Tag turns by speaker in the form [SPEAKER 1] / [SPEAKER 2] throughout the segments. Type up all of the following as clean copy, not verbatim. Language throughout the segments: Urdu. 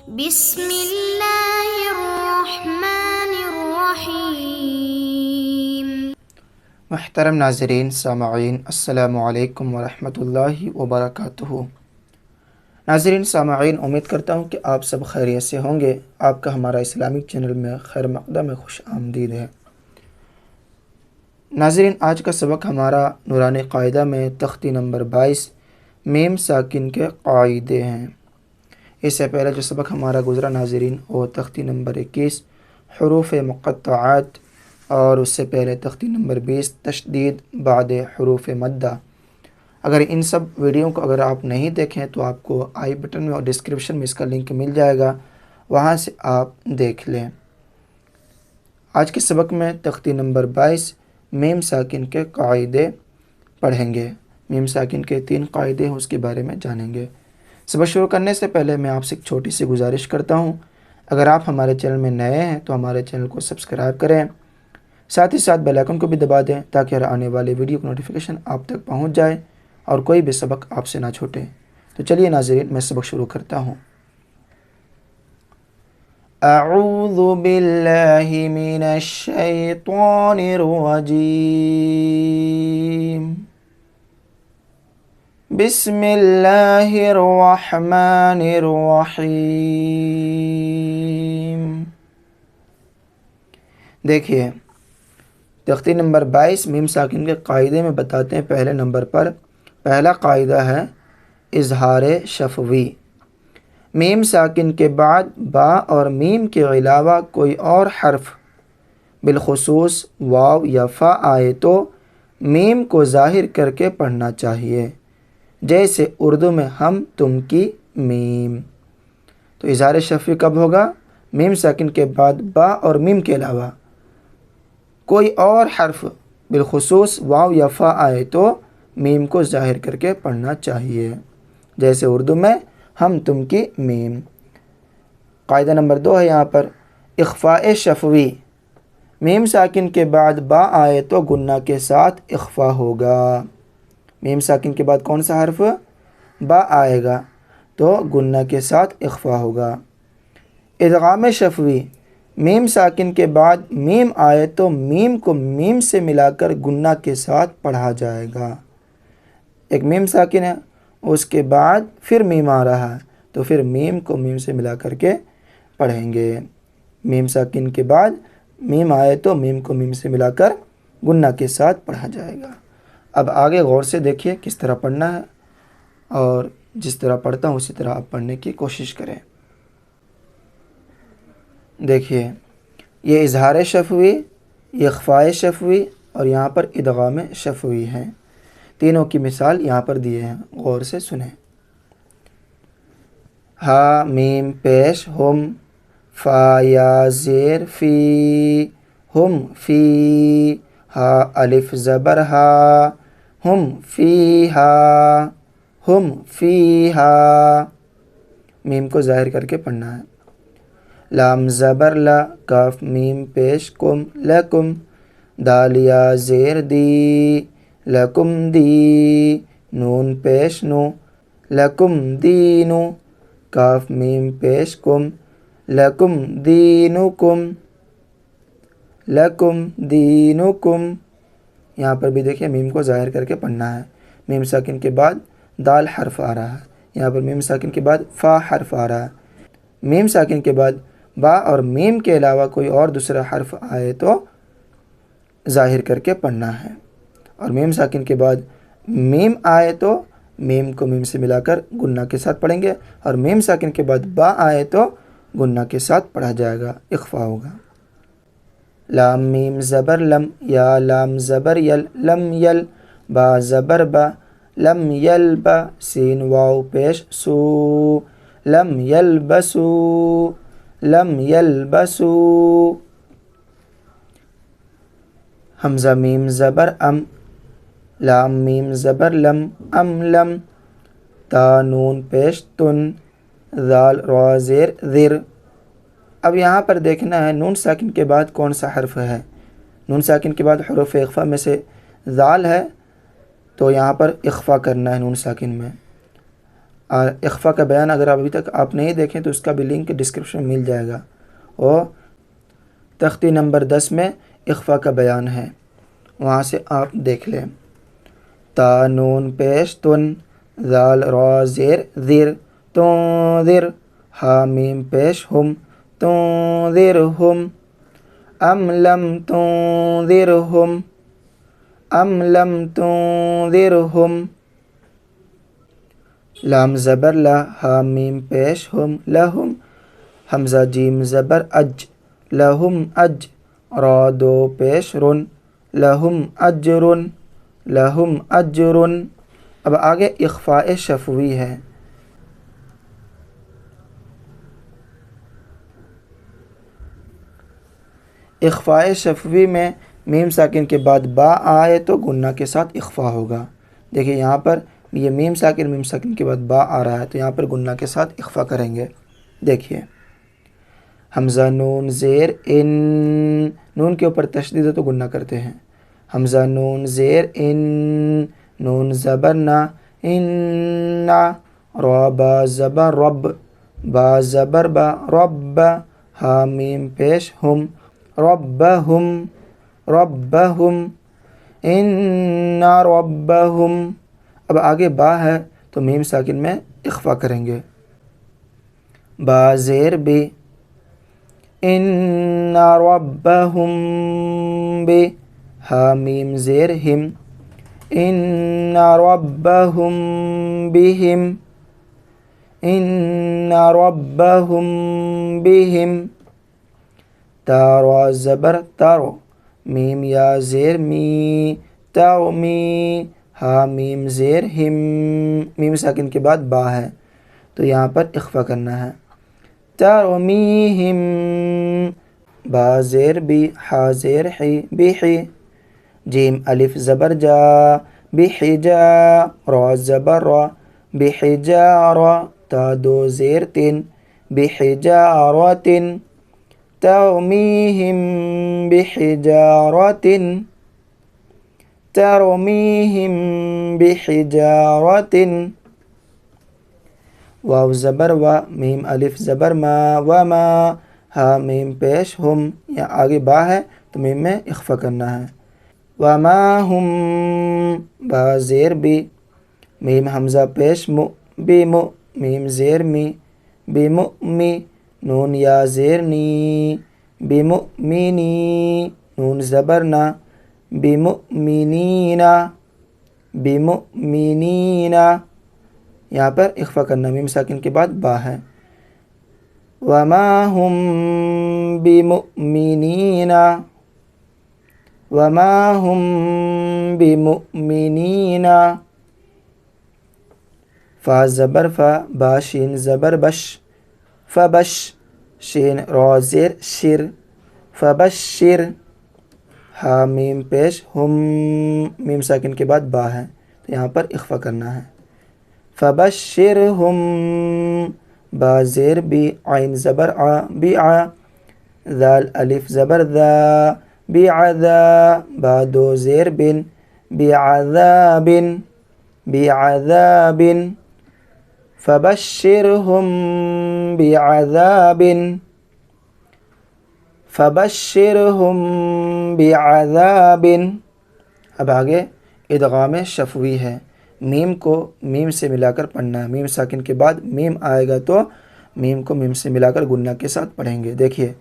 [SPEAKER 1] بسم اللہ الرحمن الرحیم۔
[SPEAKER 2] محترم ناظرین سامعین، السلام علیکم ورحمۃ اللہ وبرکاتہ۔ ناظرین سامعین، امید کرتا ہوں کہ آپ سب خیریت سے ہوں گے۔ آپ کا ہمارا اسلامک چینل میں خیر مقدم میں خوش آمدید ہے۔ ناظرین، آج کا سبق ہمارا نورانی قاعدہ میں تختی نمبر 22 میم ساکن کے قاعدے ہیں۔ اس سے پہلے جو سبق ہمارا گزرا ناظرین وہ تختی نمبر 21 حروف مقطعات، اور اس سے پہلے تختی نمبر 20 تشدید بعد حروف مدہ۔ اگر ان سب ویڈیو کو اگر آپ نہیں دیکھیں تو آپ کو آئی بٹن میں اور ڈسکرپشن میں اس کا لنک مل جائے گا، وہاں سے آپ دیکھ لیں۔ آج کے سبق میں تختی نمبر 22 میم ساکن کے قاعدے پڑھیں گے۔ میم ساکن کے 3 قاعدے ہیں، اس کے بارے میں جانیں گے۔ سبق شروع کرنے سے پہلے میں آپ سے ایک چھوٹی سی گزارش کرتا ہوں، اگر آپ ہمارے چینل میں نئے ہیں تو ہمارے چینل کو سبسکرائب کریں، ساتھ ہی ساتھ بیل آئیکن کو بھی دبا دیں تاکہ ہر آنے والے ویڈیو کی نوٹیفیکیشن آپ تک پہنچ جائے اور کوئی بھی سبق آپ سے نہ چھوٹے۔ تو چلیے ناظرین، میں سبق شروع کرتا ہوں۔ اعوذ باللہ من الشیطان الرجیم، بسم اللہ الرحمن الرحیم۔ دیکھیے، تختی نمبر 22 میم ساکن کے قاعدے میں بتاتے ہیں۔ پہلے نمبر پر پہلا قاعدہ ہے اظہار شفوی۔ میم ساکن کے بعد با اور میم کے علاوہ کوئی اور حرف بالخصوص واو یا فا آئے تو میم کو ظاہر کر کے پڑھنا چاہیے، جیسے اردو میں ہم تم کی میم۔ تو اظہار شفوی کب ہوگا؟ میم ساکن کے بعد با اور میم کے علاوہ کوئی اور حرف بالخصوص واو یا فا آئے تو میم کو ظاہر کر کے پڑھنا چاہیے، جیسے اردو میں ہم تم کی میم۔ قاعدہ نمبر 2 ہے یہاں پر اخفاء شفوی۔ میم ساکن کے بعد با آئے تو گنہ کے ساتھ اخفا ہوگا۔ میم ساکن کے بعد کون سا حرف؟ با آئے گا تو گنہ کے ساتھ اخفا ہوگا۔ ادغام شفوی۔ میم ساکن کے بعد میم آئے تو میم کو میم سے ملا کر گنہ کے ساتھ پڑھا جائے گا۔ ایک میم ساکن ہے، اس کے بعد پھر میم آ رہا ہے تو پھر میم کو میم سے ملا کر کے پڑھیں گے۔ میم ساکن کے بعد میم آئے تو میم کو میم سے ملا کر گنہ کے ساتھ پڑھا جائے گا۔ اب آگے غور سے دیکھیے کس طرح پڑھنا ہے، اور جس طرح پڑھتا ہوں اسی طرح آپ پڑھنے کی کوشش کریں۔ دیکھیے، یہ اظہار شفوی، یہ اخفاء شفوی اور یہاں پر ادغام شفوی ہیں۔ تینوں کی مثال یہاں پر دیے ہیں، غور سے سنیں۔ ہا میم پیش ہم، فا یا زیر فی، ہم فی، ہا الف زبر ہا، ہم فی ہا، ہم فی ہا۔ میم کو ظاہر کر کے پڑھنا ہے۔ لام زبر لا، کاف میم پیش کم، لکم، دال یا زیر دی، لکم دی، نون پیش نو، لکم دینو، کاف میم پیش کم، لکم دینکم، لکم دینکم۔ یہاں پر بھی دیکھیں میم کو ظاہر کر کے پڑھنا ہے۔ میم ساکن کے بعد دال حرف آ رہا ہے، یہاں پر میم ساکن کے بعد فا حرف آ رہا ہے۔ میم ساکن کے بعد با اور میم کے علاوہ کوئی اور دوسرا حرف آئے تو ظاہر کر کے پڑھنا ہے، اور میم ساکن کے بعد میم آئے تو میم کو میم سے ملا کر گنہ کے ساتھ پڑھیں گے، اور میم ساکن کے بعد با آئے تو گنہ کے ساتھ پڑھا جائے گا، اخفا ہوگا۔ لام میم زبر لم، یا لام زبر یل، لم یل، با زبر با، لم یل با، سین واو پیش سو، لم یل بسو، لم یلبسو۔ حمزہ میم زبر ام، لام میم زبر لم، ام لم، تا نون پیش تن، ذال را زیر ذر۔ اب یہاں پر دیکھنا ہے نون ساکن کے بعد کون سا حرف ہے۔ نون ساکن کے بعد حروف اخفا میں سے ذال ہے تو یہاں پر اخفا کرنا ہے نون ساکن میں۔ اخفا کا بیان اگر ابھی تک آپ نہیں دیکھیں تو اس کا بھی لنک ڈسکرپشن میں مل جائے گا، اور تختی نمبر 10 میں اخفا کا بیان ہے، وہاں سے آپ دیکھ لیں۔ تا نون پیش تن، ذال را زیر ذر، تنذر، ہا میم پیش ہم، تنذرہم، ام لم تنذرہم، ام لم تنذرہم، لام زبر لا، ہا میم پیش ہم، لہم، حمزہ جیم زبر اج، لہم اج، را دو پیش رن، لہم اجرن، لہم اجرن۔ اب آگے اخفاء شفوی ہے۔ اخفاء شفوی میں میم ساکن کے بعد با آئے تو گنہ کے ساتھ اخفاء ہوگا۔ دیکھیں یہاں پر یہ میم ساکن کے بعد با آ رہا ہے تو یہاں پر گنہ کے ساتھ اخفاء کریں گے۔ دیکھیے حمزہ نون زیر ان، نون کے اوپر تشدید ہے تو گنہ کرتے ہیں۔ حمزہ نون زیر ان، نون زبر نا، ان، را با زبر رب، با زبر با، رب، ہا میم پیش ہم، ربہم، ربہم، ان ربہم۔ اب آگے با ہے تو میم ساکن میں اخفاء کریں گے۔ با زیر بی، ان ربہم بی، ہا میم زیر ہم، ان ربہم بہم، ان ربہم بہم۔ تا را زبر ترو، میم یا زیر می، ترمی، ہا میم زیر ہم، میم ساکن کے بعد با ہے تو یہاں پر اخفاء کرنا ہے۔ ترمیہم، با زیر بی، ہا زیر حی، بحی، جیم الف زبر جا، بحجا، را زبر را، بحجارا، تا دو زیر تن، بحجارت، ترمیہم بحجارت، ترمیہم بحجارت۔ واو زبر و، میم الف زبر ما، وما، ہا میم پیش ہم، یا آگے با ہے تو میم میں اخفاء کرنا ہے۔ وما ہم، با زیر بی، میم حمزہ پیش مو، بمو، میم زیر می، بمؤمی، نون یا زیر نی، بمؤمنی، نون زبر نا، بمؤمنین، بمؤمنین، یہاں پر اخفاء کرنا، میم ساکن کے بعد با ہے۔ وما ہم بمؤمنین، وما ہم بمؤمنین۔ فا زبر فا، با شین زبر بش، فبش، شین را زیر شر، فبشر، ہا میم پیش ہم، میم ساکن کے بعد با ہے تو یہاں پر اخفاء کرنا ہے۔ فبشرہم، با زیر بی، عین زبر آ، بیع، ذال الف زبر ذا، بعذا، با دو زیر بن، بعذاب، بعذاب، فبشرہم بعذاب، فبشرہم بعذاب۔ اب آگے ادغام شفوی ہے، میم کو میم سے ملا کر پڑھنا ہے، میم ساکن کے بعد میم آئے گا تو میم کو میم سے ملا کر گنہ کے ساتھ پڑھیں گے۔ دیکھیے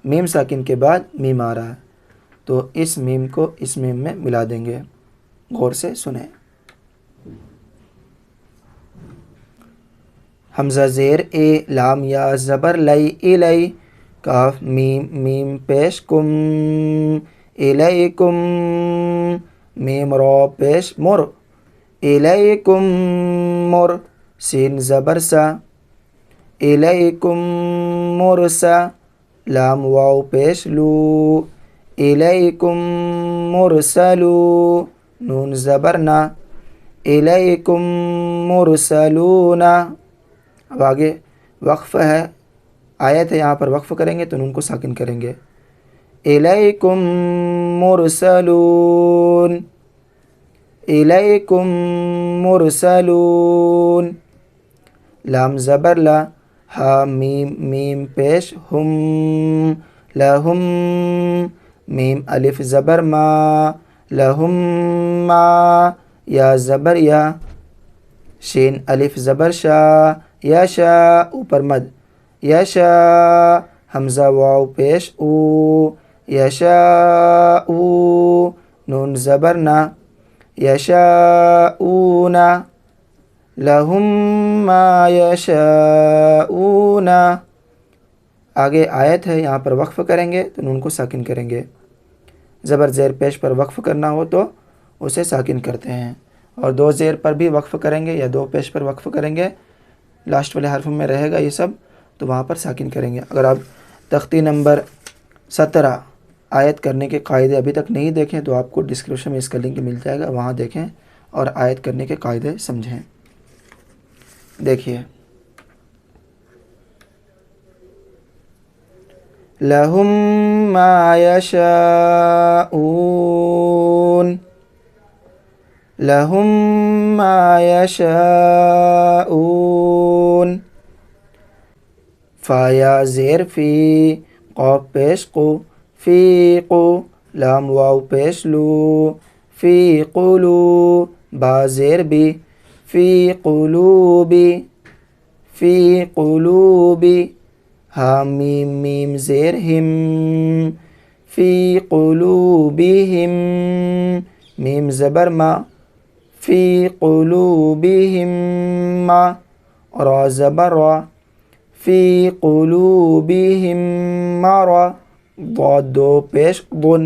[SPEAKER 2] میم ساکن کے بعد میم آ رہا ہے تو اس میم کو اس میم میں ملا دیں گے، غور سے سنیں۔ حمزہ زیر اے، لام یا زبر لئی، الی، کاف میم، میم پیش کم، الیکم، میم را پیش مر، الیکم مر، سین زبر سا، الیکم مرسا، لام واو پیش لو، الیکم مرسلو، نون زبر نا، الیکم مرسلون۔ اب آگے وقف ہے، آیت ہے، یہاں پر وقف کریں گے تو نون کو ساکن کریں گے۔ الیکم مرسلون، الیکم مرسلون۔ لام زبر لا، ہا میم میم پیش ہم، لہم، میم الف زبر ما، لہم ما، یا زبر یا، شین الف زبر شا، یشا اوپر مد، یشا، حمزہ واو پیش او، یشا او، نون زبر نا، یشاؤون، لہم ما یشاؤون۔ آگے آیت ہے، یہاں پر وقف کریں گے تو نون کو ساکن کریں گے، زبر زیر پیش پر وقف کرنا ہو تو اسے ساکن کرتے ہیں، اور دو زیر پر بھی وقف کریں گے یا دو پیش پر وقف کریں گے، لاسٹ والے حرف میں رہے گا یہ سب، تو وہاں پر ساکن کریں گے۔ اگر آپ تختی نمبر 17 آیت کرنے کے قاعدے ابھی تک نہیں دیکھیں تو آپ کو ڈسکرپشن میں اس کا لنک مل جائے گا، وہاں دیکھیں اور آیت کرنے کے قاعدے سمجھیں۔ دیکھیے، لہم ما یشاؤون، لہم ما یشاؤون، فا یا زیر فی، قاف پیش قو، فی قو، لام واو پیش لو، فی قلو، با زیر بی، فی قلوبی، فی قلوبی، ہا میم میم زیر ہم، فی قلوبہم، میم زبر ما، فی قلوبہم ما، را زبر را، فی قلوبہم مرض، ضاد دو پیش ضن،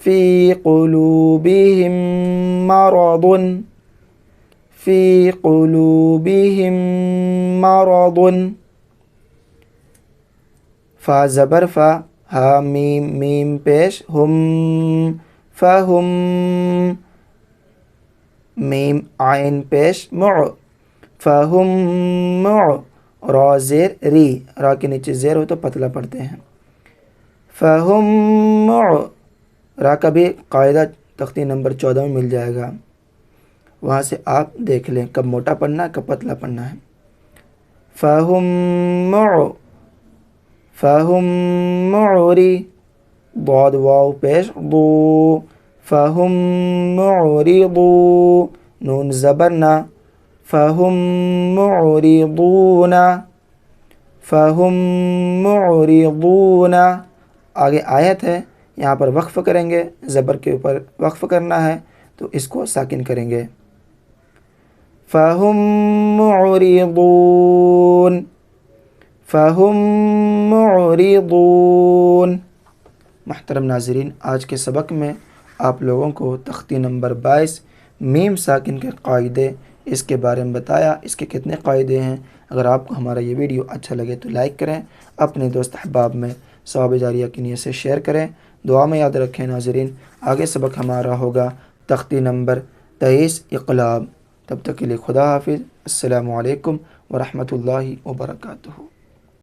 [SPEAKER 2] فی قلوبہم مرض، فی قلوبہم مرض، فا زبر فا، ہا میم میم پیش ہم، فہم، میم عین پیش مع، فہم مع، را زیر ری، را کے نیچے زیر ہو تو پتلا پڑھتے ہیں، فہم مع، را کا بھی قاعدہ تختی نمبر 14 میں مل جائے گا، وہاں سے آپ دیکھ لیں کب موٹا پڑھنا ہے کب پتلا پڑھنا ہے۔ فہم مع، فہم معری، ضاد واو پیش ضو، فہم معرضو، نون زبر نا، فہم معرضون، فہم معرضون۔ آگے آیت ہے، یہاں پر وقف کریں گے، زبر کے اوپر وقف کرنا ہے تو اس کو ساکن کریں گے، فہم معرضون، فہم معرضون۔ محترم ناظرین، آج کے سبق میں آپ لوگوں کو تختی نمبر 22 میم ساکن کے قاعدے، اس کے بارے میں بتایا، اس کے کتنے قاعدے ہیں۔ اگر آپ کو ہمارا یہ ویڈیو اچھا لگے تو لائک کریں، اپنے دوست احباب میں ثواب جاریہ کی نیت سے شیئر کریں، دعا میں یاد رکھیں۔ ناظرین، آگے سبق ہمارا ہوگا تختی نمبر 23 اقلاب، تب تک کے لیے خدا حافظ، السلام علیکم ورحمۃ اللہ وبرکاتہ۔